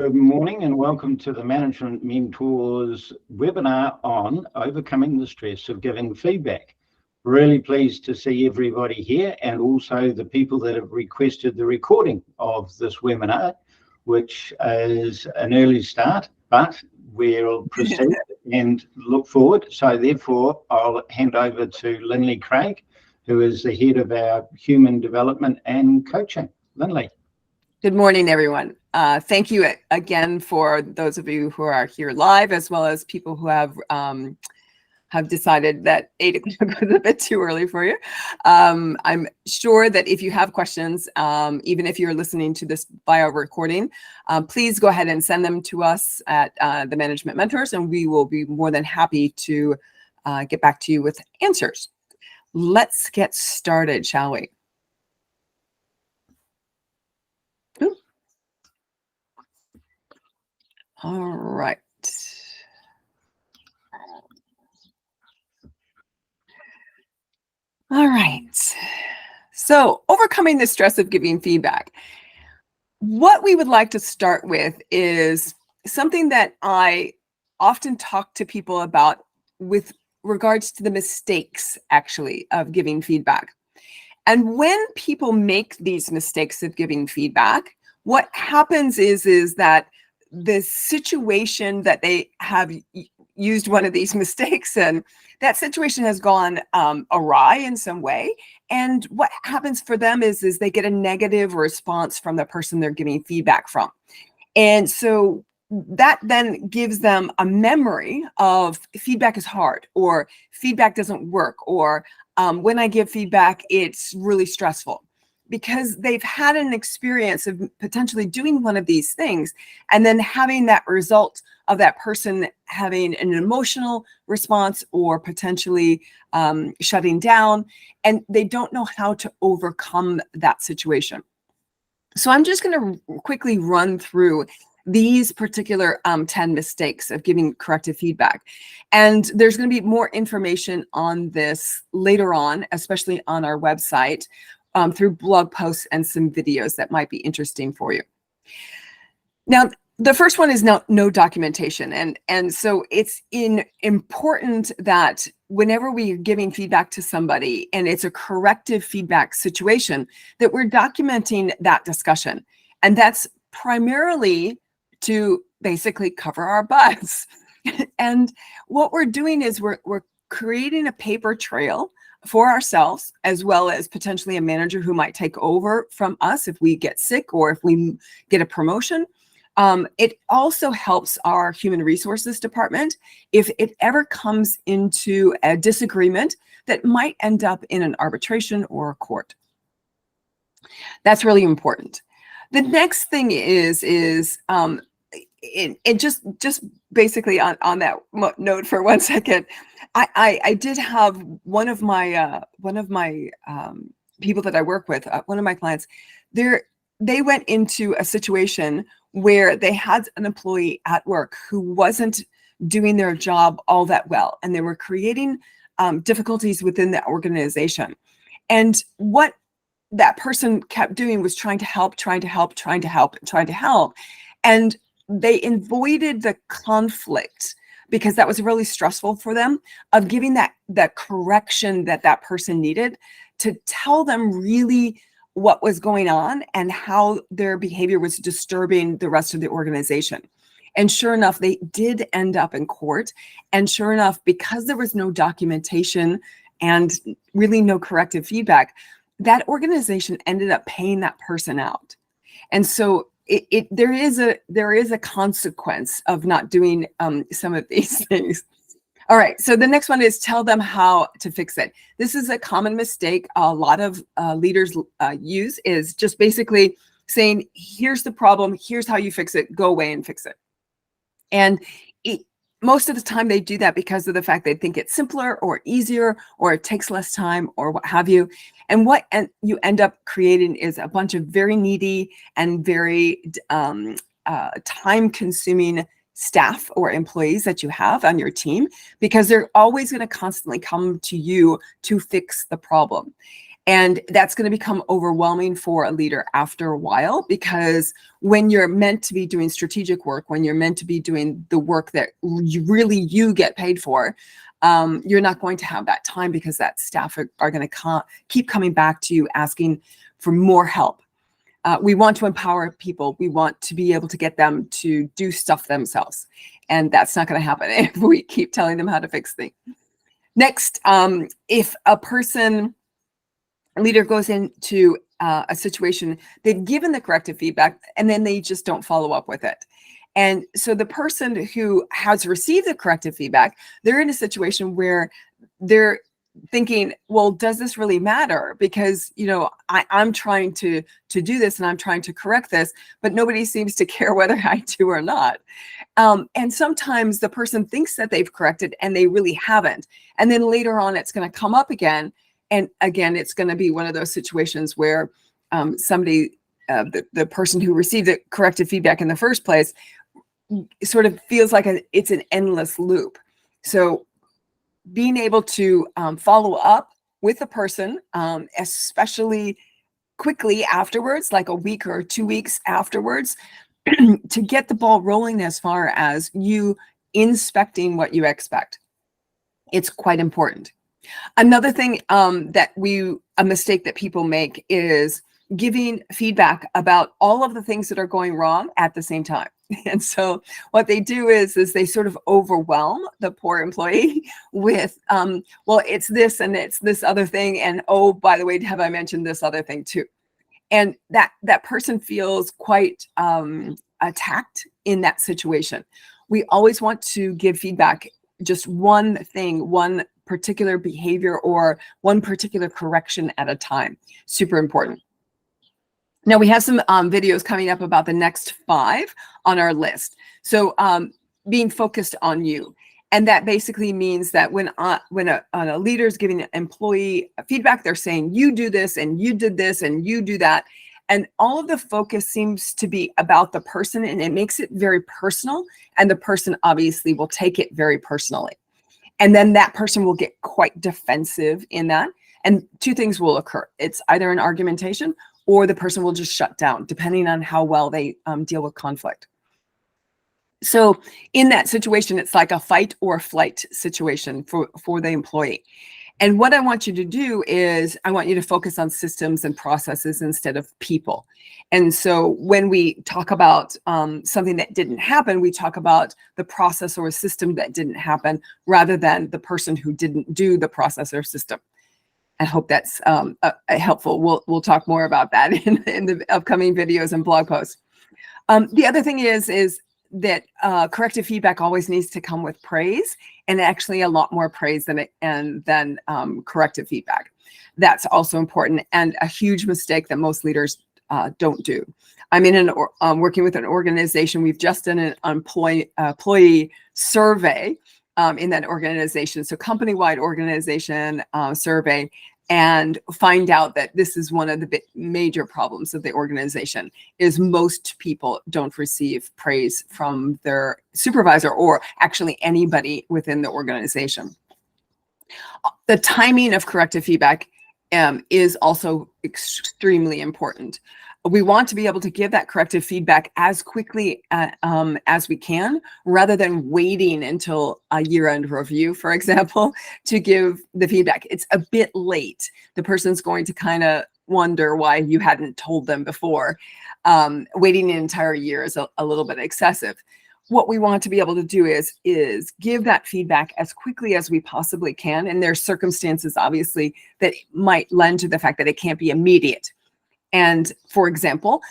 Good morning and welcome to the Management Mentors webinar on overcoming the stress of giving feedback. Really pleased to see everybody here and also the people that have requested the recording of this webinar, which is an early start, but we'll proceed and look forward. So therefore, I'll hand over to Lindley Craig, who is the head of our human development and coaching. Lindley. Good morning, everyone. Thank you again for those of you who are here live, as well as people who have decided that 8 o'clock was a bit too early for you. I'm sure that if you have questions, even if you're listening to this via recording, please go ahead and send them to us at the Management Mentors, and we will be more than happy to get back to you with answers. Let's get started, shall we? All right. All right. So overcoming the stress of giving feedback. What we would like to start with is something that I often talk to people about with regards to the mistakes, actually, of giving feedback. And when people make these mistakes of giving feedback, what happens is that the situation that they have used one of these mistakes in, that situation has gone awry in some way. And what happens for them is they get a negative response from the person they're giving feedback from. And so that then gives them a memory of feedback is hard, or feedback doesn't work, or when I give feedback, it's really stressful, because they've had an experience of potentially doing one of these things and then having that result of that person having an emotional response or potentially shutting down, and they don't know how to overcome that situation. So I'm just going to quickly run through these particular 10 mistakes of giving corrective feedback. And there's going to be more information on this later on, especially on our website, through blog posts and some videos that might be interesting for you. Now, the first one is no documentation. And so it's important that whenever we're giving feedback to somebody and it's a corrective feedback situation, that we're documenting that discussion. And that's primarily to basically cover our butts. And what we're doing is we're creating a paper trail for ourselves, as well as potentially a manager who might take over from us if we get sick or if we get a promotion. It also helps our human resources department if it ever comes into a disagreement that might end up in an arbitration or a court. That's really important. The next thing is just basically on that note for 1 second, I did have one of my people that I work with, one of my clients, they went into a situation where they had an employee at work who wasn't doing their job all that well, and they were creating difficulties within the organization. And what that person kept doing was trying to help. And they avoided the conflict because that was really stressful for them, of giving that correction that person needed to tell them really what was going on and how their behavior was disturbing the rest of the organization. And sure enough, they did end up in court. And sure enough, because there was no documentation and really no corrective feedback, that organization ended up paying that person out. And so there is a consequence of not doing some of these things. All right, so the next one is tell them how to fix it. This is a common mistake a lot of leaders use, is just basically saying, here's the problem, here's how you fix it, go away and fix it. And most of the time they do that because of the fact they think it's simpler or easier, or it takes less time, or what have you. And what you end up creating is a bunch of very needy and very time-consuming staff or employees that you have on your team, because they're always going to constantly come to you to fix the problem. And that's going to become overwhelming for a leader after a while, because when you're meant to be doing strategic work, when you're meant to be doing the work that you get paid for, you're not going to have that time, because that staff are going to keep coming back to you asking for more help. We want to empower people. We want to be able to get them to do stuff themselves. And that's not going to happen if we keep telling them how to fix things. Next, if a leader goes into a situation, they've given the corrective feedback and then they just don't follow up with it. And so the person who has received the corrective feedback, they're in a situation where they're thinking, well, does this really matter? Because, I'm trying to do this and I'm trying to correct this, but nobody seems to care whether I do or not. And sometimes the person thinks that they've corrected and they really haven't. And then later on, it's going to come up again. And again, it's going to be one of those situations where somebody, the person who received the corrective feedback in the first place, sort of feels like it's an endless loop. So being able to follow up with a person, especially quickly afterwards, like a week or 2 weeks afterwards, to get the ball rolling as far as you inspecting what you expect. It's quite important. Another thing a mistake that people make is giving feedback about all of the things that are going wrong at the same time. And so what they do is they sort of overwhelm the poor employee with, well, it's this and it's this other thing. And oh, by the way, have I mentioned this other thing too? And that person feels quite attacked in that situation. We always want to give feedback, just one thing, one particular behavior or one particular correction at a time. Super important. Now we have some videos coming up about the next 5 on our list. So being focused on you. And that basically means that when a leader is giving an employee feedback, they're saying, you do this and you did this and you do that. And all of the focus seems to be about the person, and it makes it very personal. And the person obviously will take it very personally. And then that person will get quite defensive in that. And 2 things will occur. It's either an argumentation or the person will just shut down, depending on how well they deal with conflict. So in that situation, it's like a fight or flight situation for the employee. And what I want you to do is I want you to focus on systems and processes instead of people. And so when we talk about something that didn't happen, we talk about the process or a system that didn't happen rather than the person who didn't do the process or system. I hope that's helpful. We'll talk more about that in the upcoming videos and blog posts. The other thing is that corrective feedback always needs to come with praise, and actually a lot more praise than corrective feedback. That's also important, and a huge mistake that most leaders don't do. I'm working with an organization. We've just done an employee survey in that organization. So company-wide organization survey, and find out that this is one of the major problems of the organization is most people don't receive praise from their supervisor or actually anybody within the organization. The timing of corrective feedback is also extremely important. We want to be able to give that corrective feedback as quickly as we can, rather than waiting until a year-end review, for example, to give the feedback. It's a bit late. The person's going to kind of wonder why you hadn't told them before. Waiting an entire year is a little bit excessive. What we want to be able to do is give that feedback as quickly as we possibly can. And there's circumstances, obviously, that might lend to the fact that it can't be immediate. And for example,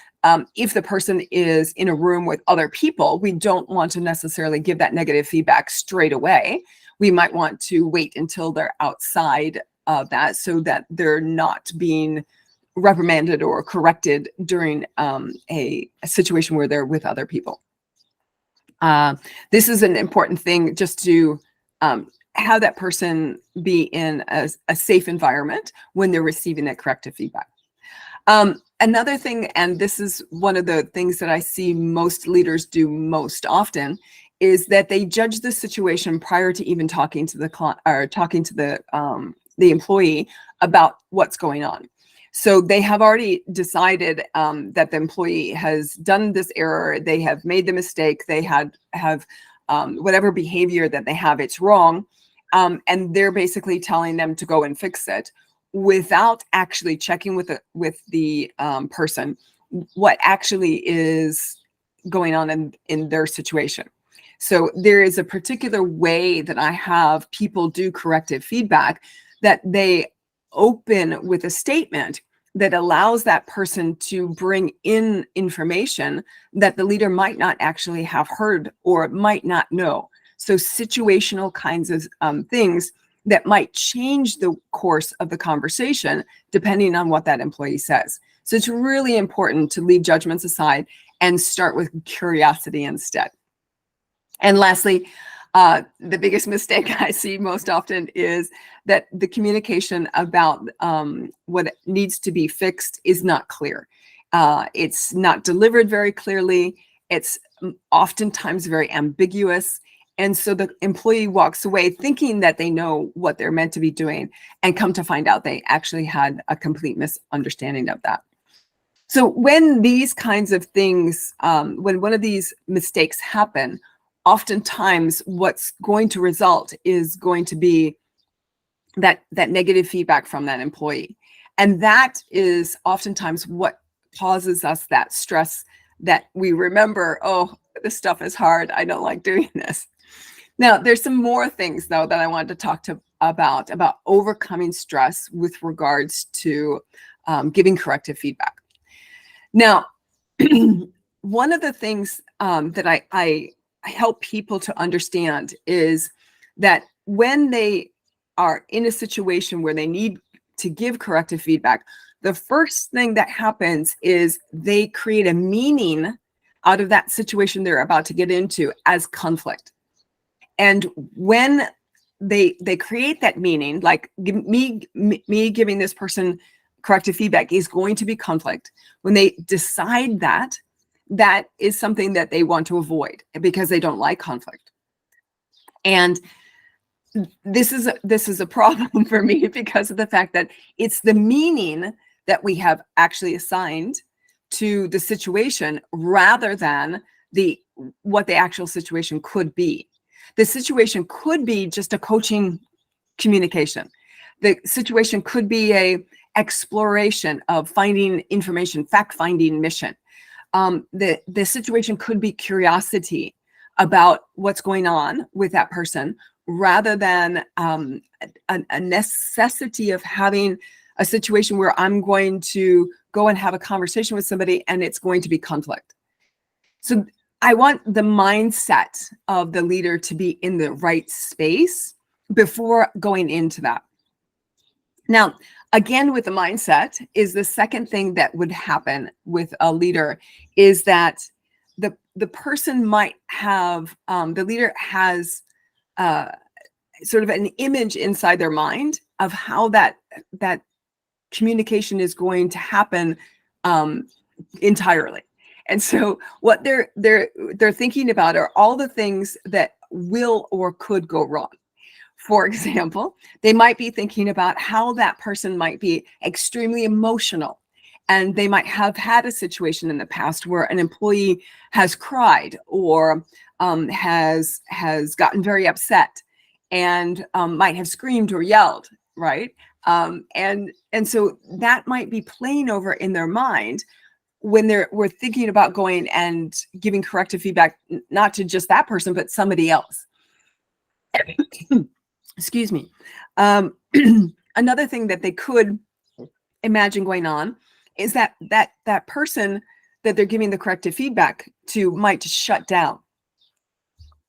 if the person is in a room with other people, we don't want to necessarily give that negative feedback straight away. We might want to wait until they're outside of that so that they're not being reprimanded or corrected during a situation where they're with other people. This is an important thing, just to have that person be in a safe environment when they're receiving that corrective feedback. Another thing, and this is one of the things that I see most leaders do most often, is that they judge the situation prior to even talking to the client or talking to the the employee about what's going on. So they have already decided that the employee has done this error. They have made the mistake. They have whatever behavior that they have, it's wrong. And they're basically telling them to go and fix it without actually checking with the person what actually is going on in their situation. So there is a particular way that I have people do corrective feedback, that they open with a statement that allows that person to bring in information that the leader might not actually have heard or might not know. So situational kinds of things that might change the course of the conversation depending on what that employee says. So it's really important to leave judgments aside and start with curiosity instead. And lastly, the biggest mistake I see most often is that the communication about what needs to be fixed is not clear. It's not delivered very clearly. It's oftentimes very ambiguous. And so the employee walks away thinking that they know what they're meant to be doing, and come to find out they actually had a complete misunderstanding of that. So when these kinds of things, when one of these mistakes happen, oftentimes what's going to result is going to be that negative feedback from that employee. And that is oftentimes what causes us that stress, that we remember, oh, this stuff is hard. I don't like doing this. Now, there's some more things, though, that I wanted to talk about overcoming stress with regards to giving corrective feedback. Now, one of the things that I help people to understand is that when they are in a situation where they need to give corrective feedback, the first thing that happens is they create a meaning out of that situation they're about to get into as conflict. And when they create that meaning, like me giving this person corrective feedback is going to be conflict. When they decide that, that is something that they want to avoid because they don't like conflict. And this is a problem for me because of the fact that it's the meaning that we have actually assigned to the situation rather than what the actual situation could be. The situation could be just a coaching communication. The situation could be a exploration of finding information, fact-finding mission. The situation could be curiosity about what's going on with that person rather than a necessity of having a situation where I'm going to go and have a conversation with somebody and it's going to be conflict. So I want the mindset of the leader to be in the right space before going into that. Now, again, with the mindset is the second thing that would happen with a leader is that the person might have, the leader has sort of an image inside their mind of how that communication is going to happen entirely. And so what they're thinking about are all the things that will or could go wrong. For example, they might be thinking about how that person might be extremely emotional, and they might have had a situation in the past where an employee has cried or has gotten very upset and might have screamed or yelled, right? And so that might be playing over in their mind when we're thinking about going and giving corrective feedback, not to just that person, but somebody else. Excuse me. Another thing that they could imagine going on is that person that they're giving the corrective feedback to might just shut down.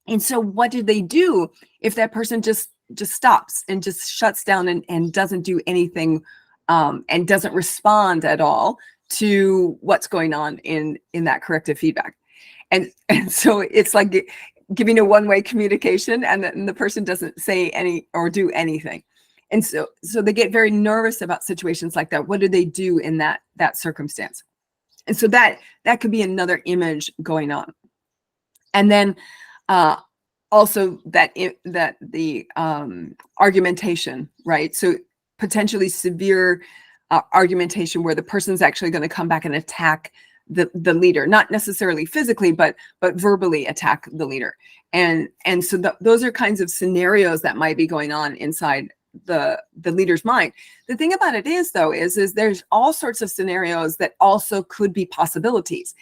And so what do they do if that person just stops and just shuts down and doesn't do anything and doesn't respond at all to what's going on in that corrective feedback? And so it's like giving a one-way communication, and then the person doesn't say any or do anything. And so they get very nervous about situations like that. What do they do in that circumstance? And so that could be another image going on. And then also that the argumentation, right? So potentially severe argumentation where the person's actually going to come back and attack the leader, not necessarily physically, but verbally attack the leader. And so those are kinds of scenarios that might be going on inside the leader's mind. The thing about it is, though, is there's all sorts of scenarios that also could be possibilities,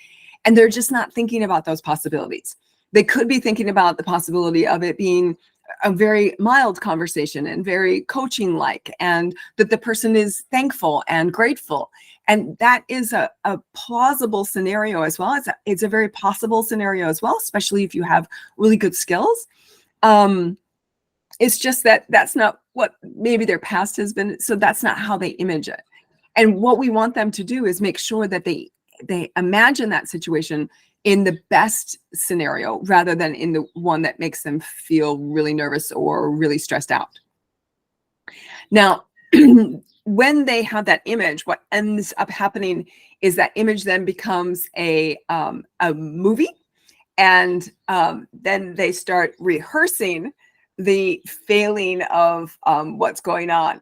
and they're just not thinking about those possibilities. They could be thinking about the possibility of it being a very mild conversation and very coaching like, and that the person is thankful and grateful. And that is a plausible scenario as well. It's a very possible scenario as well, especially if you have really good skills. It's just that that's not what maybe their past has been. So that's not how they image it. And what we want them to do is make sure that they imagine that situation in the best scenario rather than in the one that makes them feel really nervous or really stressed out. Now, when they have that image, what ends up happening is that image then becomes a movie, and then they start rehearsing the failing of what's going on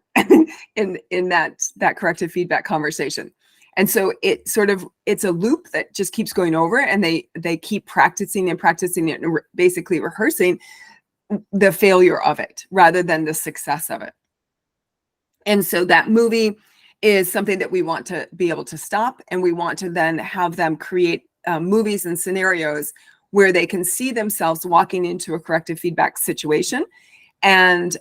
in that corrective feedback conversation. And so it's a loop that just keeps going over, and they keep practicing and practicing it and basically rehearsing the failure of it rather than the success of it. And so that movie is something that we want to be able to stop, and we want to then have them create movies and scenarios where they can see themselves walking into a corrective feedback situation and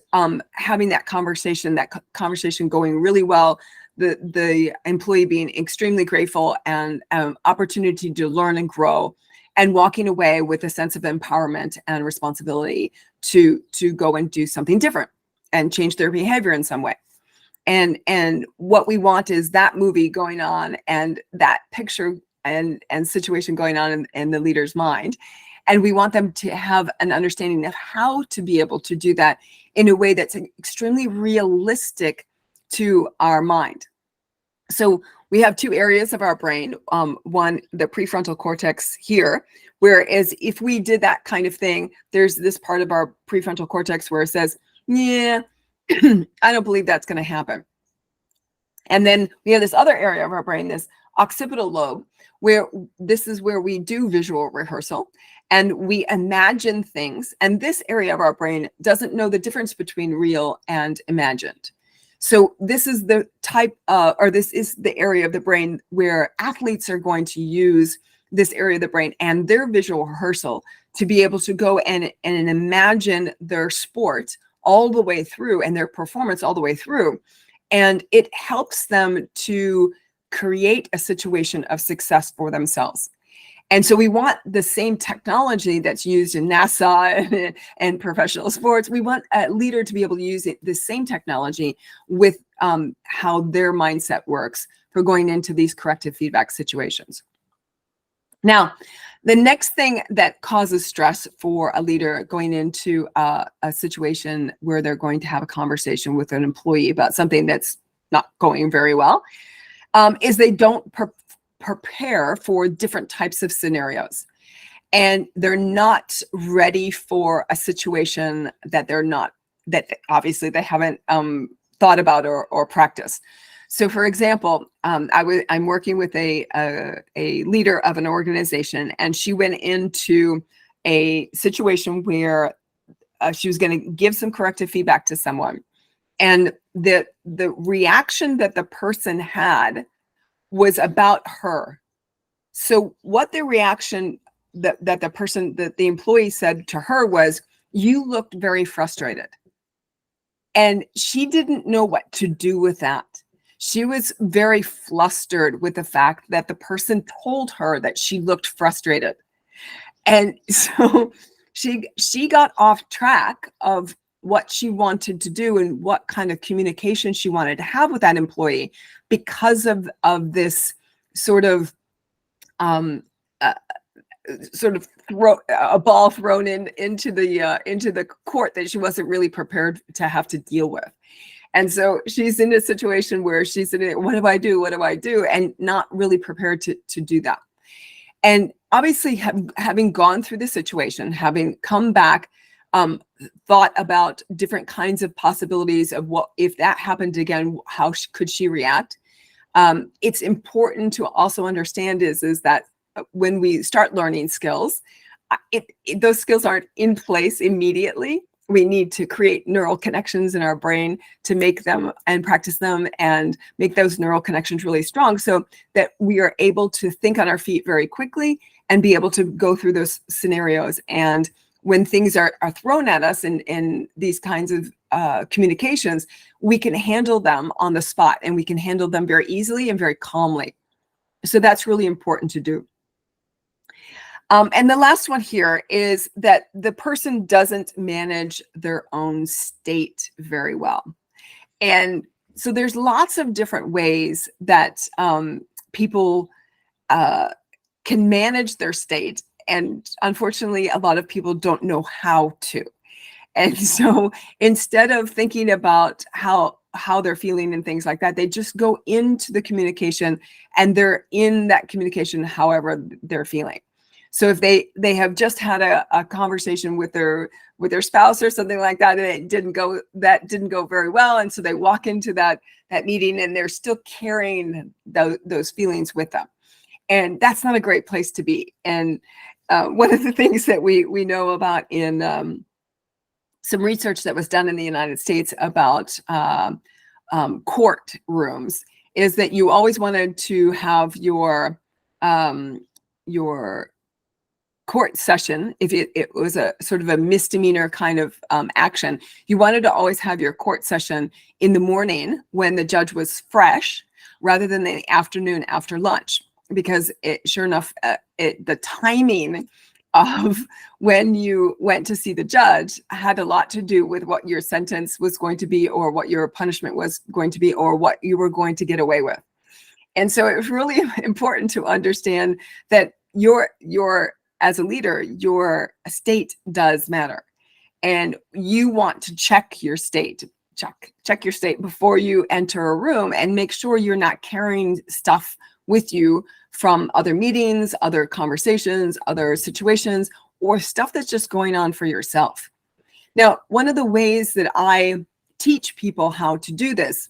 having that conversation going really well, the employee being extremely grateful and opportunity to learn and grow, and walking away with a sense of empowerment and responsibility to go and do something different and change their behavior in some way. And what we want is that movie going on and that picture and situation going on in the leader's mind. And we want them to have an understanding of how to be able to do that in a way that's extremely realistic to our mind. So we have two areas of our brain. One, the prefrontal cortex here, whereas if we did that kind of thing, there's this part of our prefrontal cortex where it says, yeah, I don't believe that's going to happen. And then we have this other area of our brain, this occipital lobe, where this is where we do visual rehearsal and we imagine things. And this area of our brain doesn't know the difference between real and imagined. So this is the this is the area of the brain where athletes are going to use this area of the brain and their visual rehearsal to be able to go and imagine their sport all the way through and their performance all the way through. And it helps them to create a situation of success for themselves. And so we want the same technology that's used in NASA and professional sports. We want a leader to be able to use the same technology with how their mindset works for going into these corrective feedback situations. Now, the next thing that causes stress for a leader going into a situation where they're going to have a conversation with an employee about something that's not going very well is they don't prepare for different types of scenarios. And they're not ready for a situation that obviously they haven't thought about or practiced. So for example, I'm working with a leader of an organization, and she went into a situation where she was going to give some corrective feedback to someone. And the reaction that the person had was about her. So what the reaction that the employee said to her was, "You looked very frustrated." And she didn't know what to do with that. She was very flustered with the fact that the person told her that she looked frustrated. And so she got off track of what she wanted to do and what kind of communication she wanted to have with that employee because of this sort of a ball thrown into the court that she wasn't really prepared to have to deal with. And so she's in a situation where she's saying, what do I do? What do I do? And not really prepared to do that. And obviously having gone through the situation, having come back thought about different kinds of possibilities of what if that happened again, how could she react. It's important to also understand is that when we start learning skills, those skills aren't in place immediately. We need to create neural connections in our brain to make them and practice them and make those neural connections really strong so that we are able to think on our feet very quickly and be able to go through those scenarios. And when things are thrown at us in these kinds of communications, we can handle them on the spot, and we can handle them very easily and very calmly. So that's really important to do. And the last one here is that the person doesn't manage their own state very well. And so there's lots of different ways that people can manage their state. And unfortunately, a lot of people don't know how to. And so instead of thinking about how they're feeling and things like that, they just go into the communication, and they're in that communication however they're feeling. So if they have just had a conversation with their spouse or something like that, and it didn't go very well, and so they walk into that meeting and they're still carrying those feelings with them, and that's not a great place to be. And one of the things that we know about in some research that was done in the United States about court rooms is that you always wanted to have your court session, if it was a sort of a misdemeanor kind of action, you wanted to always have your court session in the morning when the judge was fresh, rather than the afternoon after lunch, because sure enough, the timing of when you went to see the judge had a lot to do with what your sentence was going to be, or what your punishment was going to be, or what you were going to get away with. And so it was really important to understand that as a leader, your state does matter, and you want to check your state. Check your state before you enter a room, and make sure you're not carrying stuff with you from other meetings, other conversations, other situations, or stuff that's just going on for yourself. Now, one of the ways that I teach people how to do this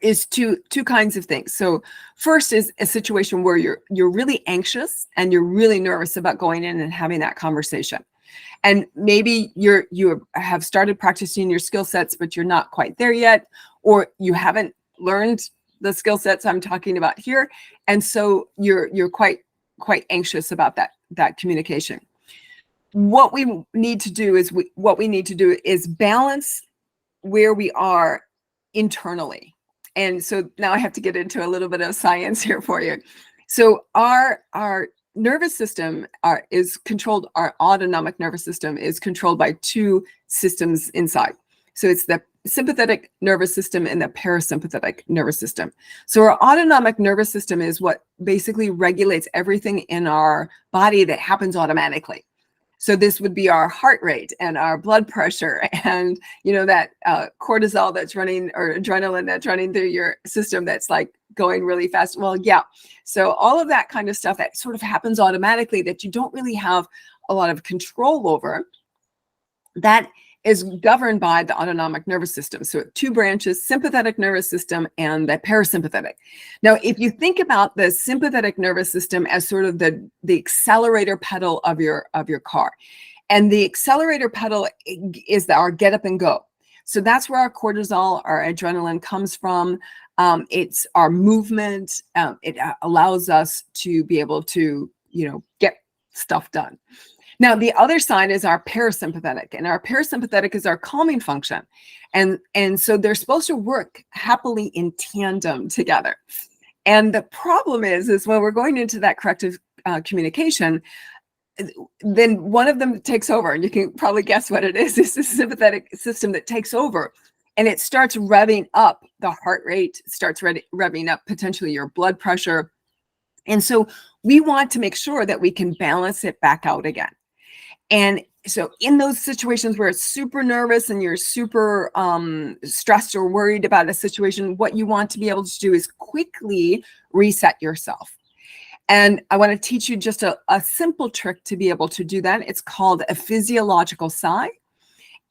is two kinds of things. So first is a situation where you're really anxious and you're really nervous about going in and having that conversation. And maybe you have started practicing your skill sets, but you're not quite there yet, or you haven't learned the skill sets I'm talking about here. And so you're quite anxious about that communication. What we need to do is balance where we are internally. And so now I have to get into a little bit of science here for you. So our nervous system is controlled, our autonomic nervous system is controlled by two systems inside. So it's the sympathetic nervous system and the parasympathetic nervous system. So our autonomic nervous system is what basically regulates everything in our body that happens automatically. So this would be our heart rate and our blood pressure and, that cortisol that's running, or adrenaline that's running through your system that's like going really fast. Well, yeah. So all of that kind of stuff that sort of happens automatically that you don't really have a lot of control over, that is governed by the autonomic nervous system. So two branches, sympathetic nervous system and the parasympathetic. Now, if you think about the sympathetic nervous system as sort of the accelerator pedal of your car, and the accelerator pedal is our get up and go. So that's where our cortisol, our adrenaline comes from. It's our movement. It allows us to be able to, get stuff done. Now, the other side is our parasympathetic, and our parasympathetic is our calming function. And so they're supposed to work happily in tandem together. And the problem is when we're going into that corrective communication, then one of them takes over, and you can probably guess what it is. It's the sympathetic system that takes over, and it starts revving up the heart rate, starts revving up potentially your blood pressure. And so we want to make sure that we can balance it back out again. And so in those situations where it's super nervous and you're super stressed or worried about a situation, what you want to be able to do is quickly reset yourself. And I want to teach you just a simple trick to be able to do that. It's called a physiological sigh.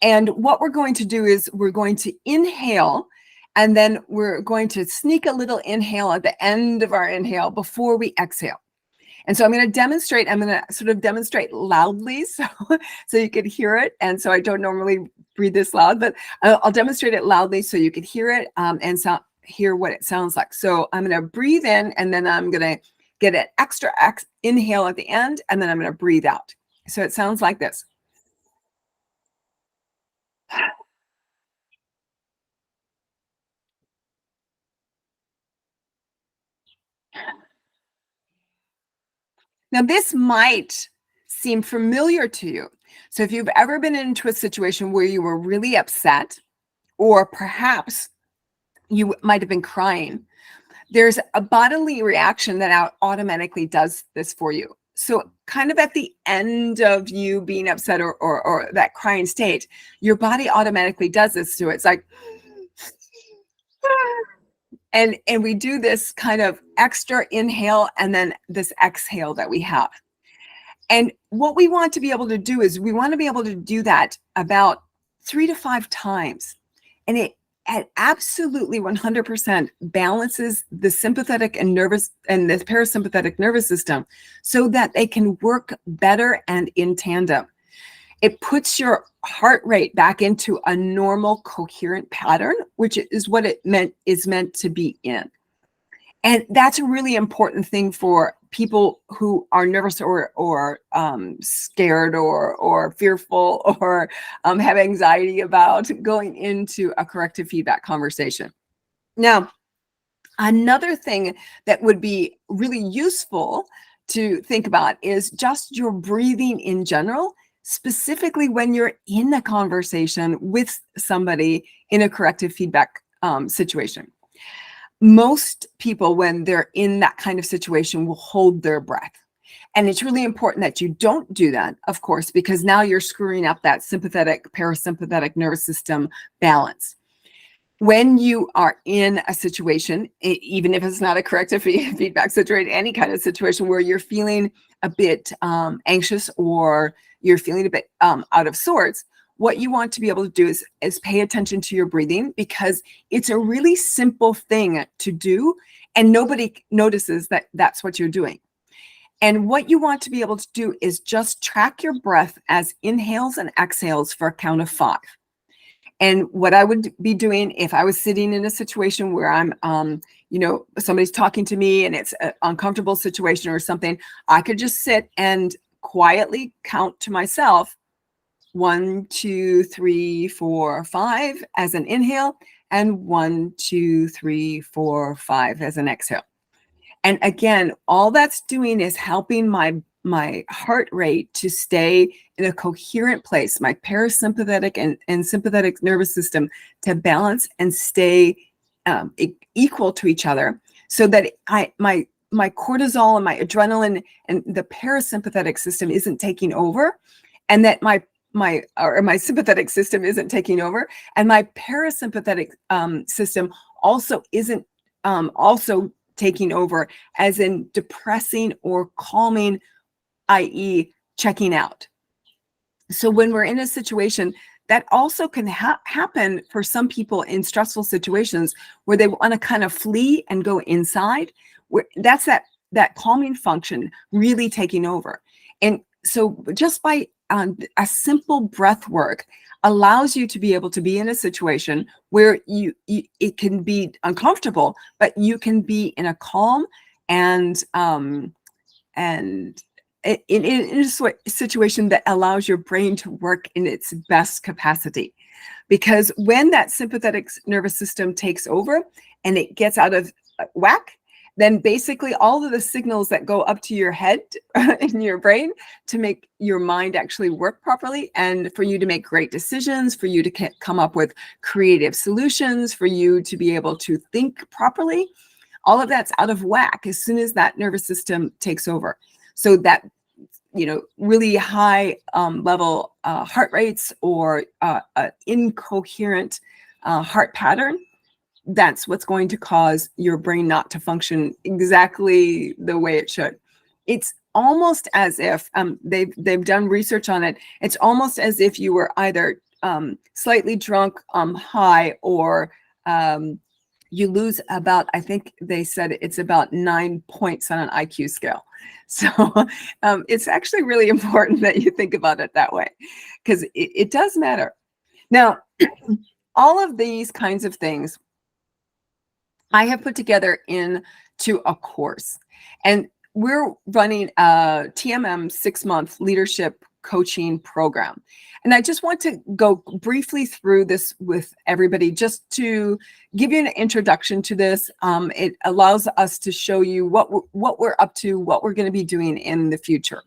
And what we're going to do is we're going to inhale, and then we're going to sneak a little inhale at the end of our inhale before we exhale. And so I'm going to demonstrate, I'm going to sort of demonstrate loudly so you could hear it. And so I don't normally breathe this loud, but I'll demonstrate it loudly so you could hear it and hear what it sounds like. So I'm going to breathe in, and then I'm going to get an extra inhale at the end, and then I'm going to breathe out. So it sounds like this. Now, this might seem familiar to you. So if you've ever been into a situation where you were really upset, or perhaps you might have been crying, there's a bodily reaction that automatically does this for you. So kind of at the end of you being upset or that crying state, your body automatically does this to it. It's like, and we do this kind of extra inhale and then this exhale that we have. And what we want to be able to do is we want to be able to do that about 3 to 5 times. And it absolutely 100% balances the sympathetic and the parasympathetic nervous system so that they can work better and in tandem. It puts your heart rate back into a normal, coherent pattern, which is what it is meant to be in. And that's a really important thing for people who are nervous or scared or fearful or have anxiety about going into a corrective feedback conversation. Now, another thing that would be really useful to think about is just your breathing in general, specifically when you're in a conversation with somebody in a corrective feedback situation. Most people, when they're in that kind of situation, will hold their breath. And it's really important that you don't do that, of course, because now you're screwing up that sympathetic, parasympathetic nervous system balance. When you are in a situation, even if it's not a corrective feedback situation, any kind of situation where you're feeling a bit anxious or you're feeling a bit out of sorts, what you want to be able to do is pay attention to your breathing, because it's a really simple thing to do and nobody notices that that's what you're doing. And what you want to be able to do is just track your breath as inhales and exhales for a count of 5. And what I would be doing if I was sitting in a situation where I'm, somebody's talking to me and it's an uncomfortable situation or something, I could just sit and quietly count to myself 1, 2, 3, 4, 5 as an inhale, and 1, 2, 3, 4, 5 as an exhale. And again, all that's doing is helping my heart rate to stay in a coherent place, my parasympathetic and sympathetic nervous system to balance and stay equal to each other, so that my cortisol and my adrenaline and the parasympathetic system isn't taking over, and that my sympathetic system isn't taking over, and my parasympathetic system also isn't also taking over, as in depressing or calming, i.e. checking out. So when we're in a situation, that also can happen for some people in stressful situations where they want to kind of flee and go inside, where that's that calming function really taking over. And so just by a simple breath work allows you to be able to be in a situation where it can be uncomfortable, but you can be in a calm and in a situation that allows your brain to work in its best capacity. Because when that sympathetic nervous system takes over and it gets out of whack, then basically all of the signals that go up to your head in your brain to make your mind actually work properly and for you to make great decisions, for you to come up with creative solutions, for you to be able to think properly, all of that's out of whack as soon as that nervous system takes over. So that, really high level heart rates or incoherent heart pattern that's what's going to cause your brain not to function exactly the way it should. It's almost as if they've done research on it. It's almost as if you were either slightly drunk, high, or you lose about, I think they said it's about 9 points on an IQ scale. So it's actually really important that you think about it that way, because it does matter. Now, all of these kinds of things I have put together into a course, and we're running a TMM 6-month leadership coaching program. And I just want to go briefly through this with everybody, just to give you an introduction to this. It allows us to show you what we're up to, what we're going to be doing in the future.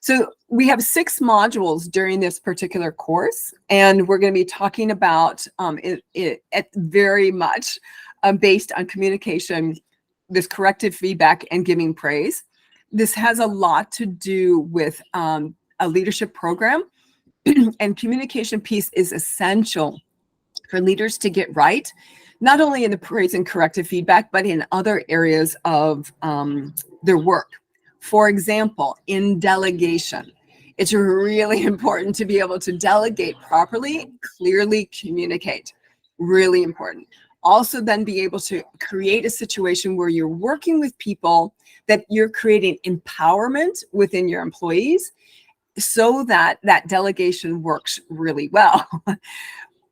So we have 6 modules during this particular course, and we're going to be talking about it very much based on communication, this corrective feedback, and giving praise. This has a lot to do with a leadership program, and communication piece is essential for leaders to get right, not only in the praise and corrective feedback, but in other areas of their work. For example, in delegation, it's really important to be able to delegate properly, clearly communicate. Really important. Also, then be able to create a situation where you're working with people, that you're creating empowerment within your employees, so that that delegation works really well.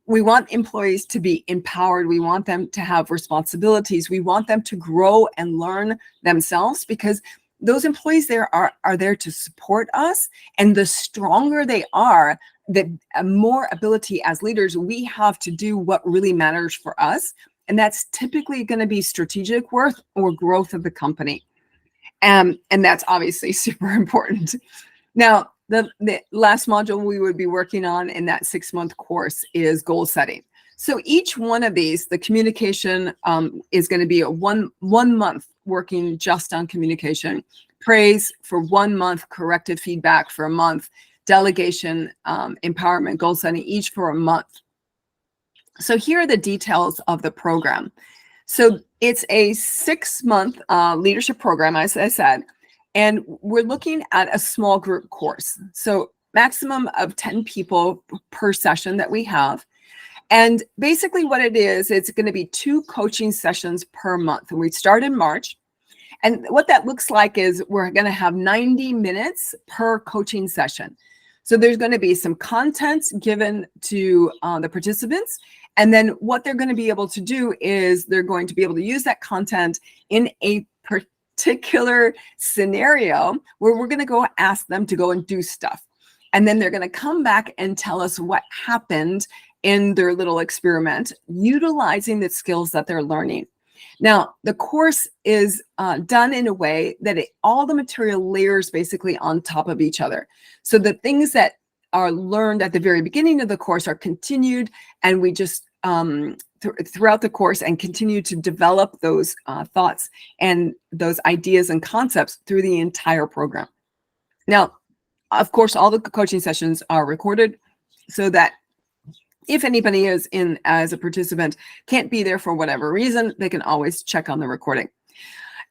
We want employees to be empowered. We want them to have responsibilities. We want them to grow and learn themselves, because those employees there are there to support us. And the stronger they are, the more ability as leaders we have to do what really matters for us. And that's typically going to be strategic worth or growth of the company. And that's obviously super important. Now, the last module we would be working on in that 6-month course is goal setting. So each one of these, the communication is going to be a one month working just on communication, praise for 1 month, corrective feedback for a month, delegation, empowerment, goal setting, each for a month. So here are the details of the program. So it's a 6-month leadership program, as I said, and we're looking at a small group course. So maximum of 10 people per session that we have. And basically what it is, it's going to be 2 coaching sessions per month. And we start in March. And what that looks like is we're going to have 90 minutes per coaching session. So there's going to be some content given to the participants. And then what they're going to be able to do is they're going to be able to use that content in a particular scenario where we're going to go ask them to go and do stuff. And then they're going to come back and tell us what happened in their little experiment, utilizing the skills that they're learning. Now, the course is done in a way that all the material layers basically on top of each other. So the things that are learned at the very beginning of the course are continued, and we just throughout the course and continue to develop those thoughts and those ideas and concepts through the entire program. Now, of course, all the coaching sessions are recorded, so that if anybody is in as a participant, can't be there for whatever reason, they can always check on the recording.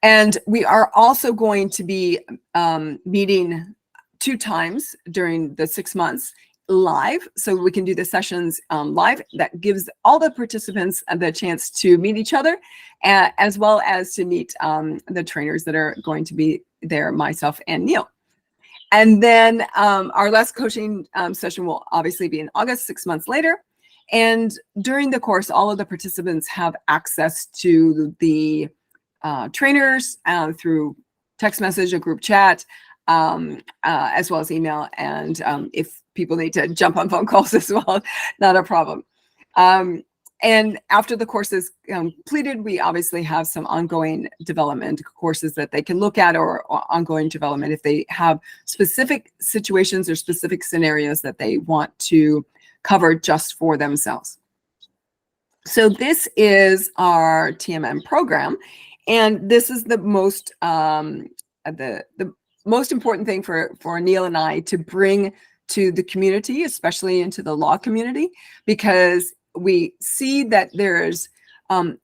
And we are also going to be meeting 2 times during the 6 months live. So we can do the sessions live. That gives all the participants the chance to meet each other, as well as to meet the trainers that are going to be there, myself and Neil. And then our last coaching session will obviously be in August, 6 months later. And during the course, all of the participants have access to the trainers through text message or group chat, as well as email. And if people need to jump on phone calls as well, not a problem. And after the course is completed, we obviously have some ongoing development courses that they can look at, or ongoing development if they have specific situations or specific scenarios that they want to cover just for themselves. So this is our TMM program, and this is the most most important thing for Neil and I to bring to the community, especially into the law community, because we see that there's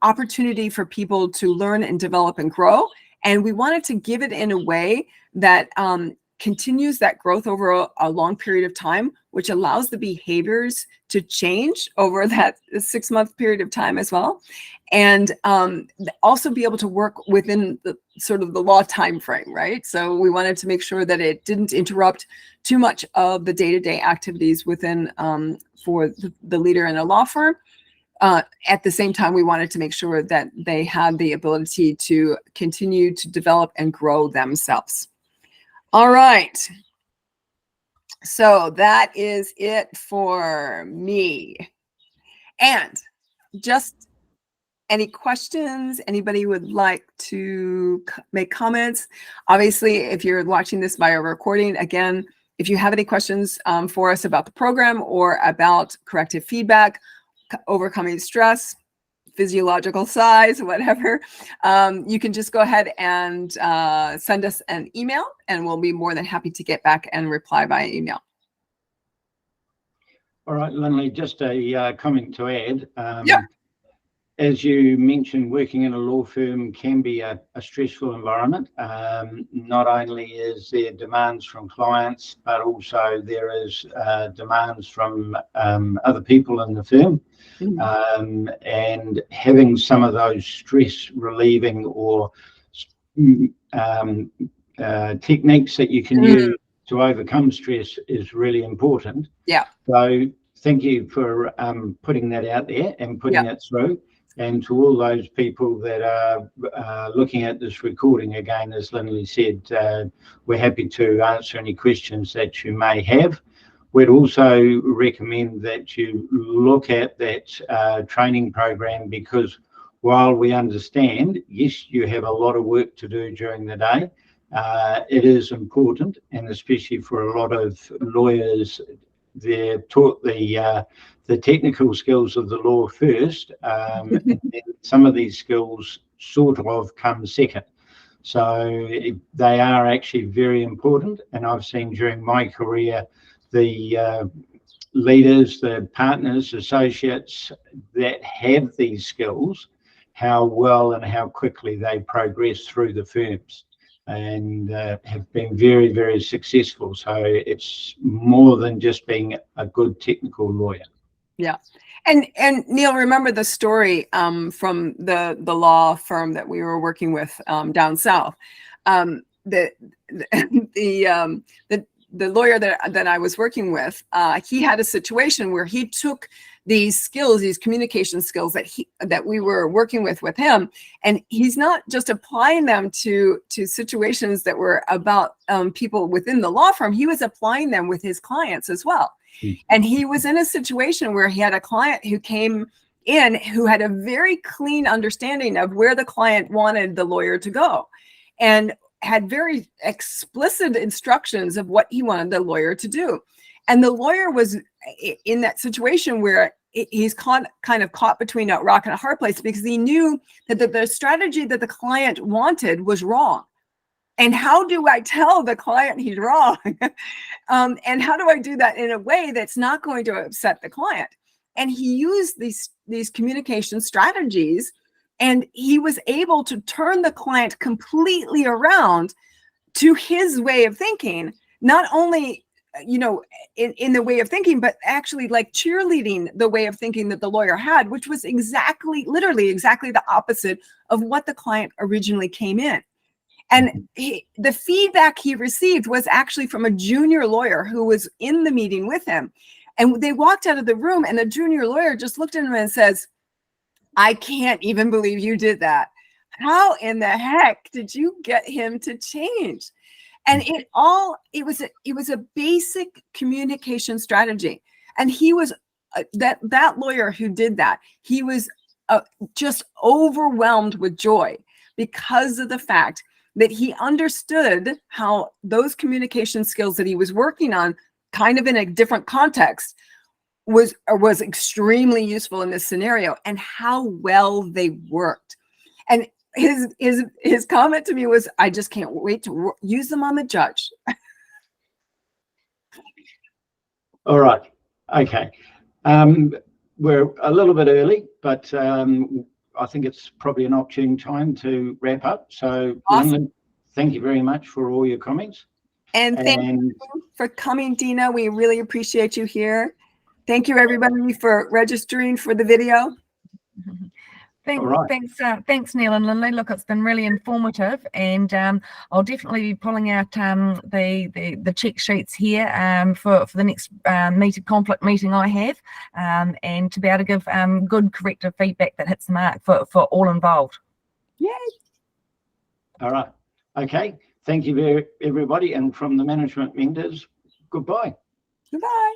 opportunity for people to learn and develop and grow. And we wanted to give it in a way that continues that growth over a long period of time, which allows the behaviors to change over that 6-month period of time as well. And also be able to work within the sort of the law time frame, right? So we wanted to make sure that it didn't interrupt too much of the day-to-day activities within for the leader in a law firm. At the same time, we wanted to make sure that they had the ability to continue to develop and grow themselves. All right. So that is it for me. And just any questions, anybody would like to make comments? Obviously, if you're watching this via recording, again, if you have any questions for us about the program or about corrective feedback, overcoming stress, physiological size, whatever, you can just go ahead and send us an email, and we'll be more than happy to get back and reply via email. All right, Lindley, just a comment to add. Yeah. As you mentioned, working in a law firm can be a stressful environment. Not only is there demands from clients, but also there is demands from other people in the firm. And having some of those stress relieving or techniques that you can use to overcome stress is really important. Yeah. So thank you for putting that out there and putting it through. And to all those people that are looking at this recording, again, as Lindley said, we're happy to answer any questions that you may have. We'd also recommend that you look at that training program, because while we understand, yes, you have a lot of work to do during the day, it is important, and especially for a lot of lawyers, they're taught the technical skills of the law first, and some of these skills sort of come second. So they are actually very important, and I've seen during my career the leaders, the partners, associates that have these skills, how well and how quickly they progress through the firms, and have been very, very successful. So it's more than just being a good technical lawyer. Yeah. And Neil, remember the story from the law firm that we were working with down south. The lawyer that I was working with, he had a situation where he took these skills, these communication skills that we were working with him, and he's not just applying them to situations that were about people within the law firm. He was applying them with his clients as well. And he was in a situation where he had a client who came in who had a very clean understanding of where the client wanted the lawyer to go, and had very explicit instructions of what he wanted the lawyer to do. And the lawyer was in that situation where he's kind of caught between a rock and a hard place, because he knew that the strategy that the client wanted was wrong. And how do I tell the client he's wrong? And how do I do that in a way that's not going to upset the client? And he used these communication strategies, and he was able to turn the client completely around to his way of thinking, not only, in the way of thinking, but actually like cheerleading the way of thinking that the lawyer had, which was literally exactly the opposite of what the client originally came in. And the feedback he received was actually from a junior lawyer who was in the meeting with him. And they walked out of the room, and the junior lawyer just looked at him and says, "I can't even believe you did that. How in the heck did you get him to change?" And it was a basic communication strategy. And he was that lawyer who did that, he was just overwhelmed with joy because of the fact that he understood how those communication skills that he was working on, kind of in a different context, was extremely useful in this scenario, and how well they worked. And his comment to me was, "I just can't wait to use them on the judge." All right. Okay. We're a little bit early, but I think it's probably an opportune time to wrap up. So, Awesome. Lynn, thank you very much for all your comments. And thank you for coming, Dina. We really appreciate you here. Thank you, everybody, for registering for the video. Thanks, Neil and Lindley. Look, it's been really informative, and I'll definitely be pulling out the check sheets here for the next conflict meeting I have, and to be able to give good corrective feedback that hits the mark for all involved. Yay! All right. Okay. Thank you, everybody. And from the management members, goodbye. Goodbye.